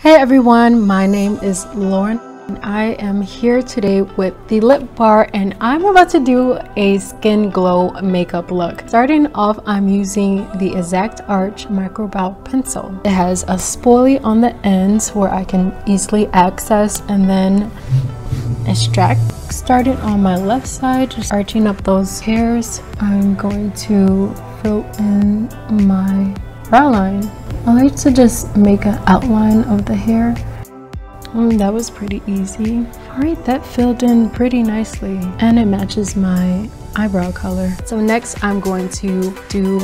Hey everyone, my name is Lauren and I am here today with the lip bar and I'm about to do a skin glow makeup look. Starting off, I'm using the Exact Arch Micro Brow Pencil. It has a spoolie on the ends where I can easily access and then extract. Starting on my left side, just arching up those hairs, I'm going to fill in my brow line. I like to just make an outline of the hair. That was pretty easy. Alright, that filled in pretty nicely and it matches my eyebrow color. So next I'm going to do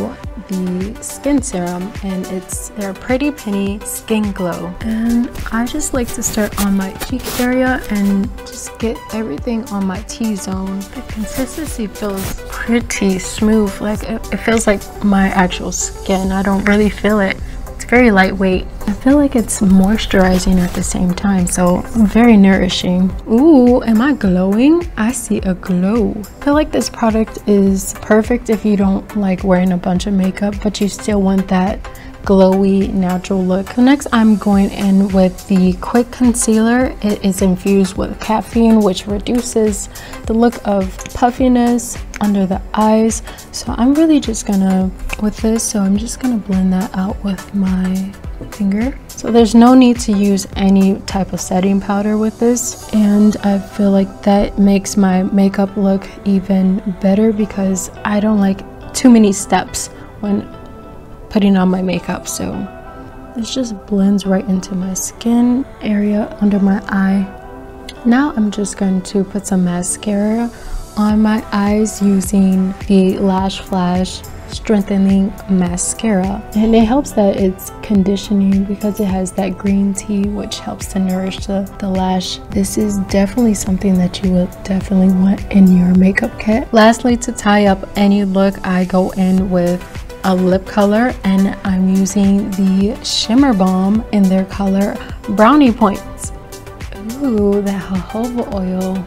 the skin serum and it's their Pretty Penny Skin Glow. And I just like to start on my cheek area and just get everything on my T-zone. The consistency feels pretty smooth, like it feels like my actual skin. I don't really feel it. It's very lightweight. I feel like it's moisturizing at the same time, so very nourishing. Ooh, am I glowing? I see a glow. I feel like this product is perfect if you don't like wearing a bunch of makeup, but you still want that glowy natural look. So next I'm going in with the Quick Concealer. It is infused with caffeine, which reduces the look of puffiness under the eyes. So I'm really just gonna, with this, so I'm just gonna blend that out with my finger. So there's no need to use any type of setting powder with this, and I feel like that makes my makeup look even better because I don't like too many steps when putting on my makeup. So this just blends right into my skin area under my eye. Now I'm just going to put some mascara on my eyes using the Lash Flash Strengthening Mascara, and it helps that it's conditioning because it has that green tea which helps to nourish the lash. This is definitely something that you will definitely want in your makeup kit. Lastly, to tie up any look, I go in with a lip color and I'm using the Shimmer Balm in their color Brownie Points. Ooh, that jojoba oil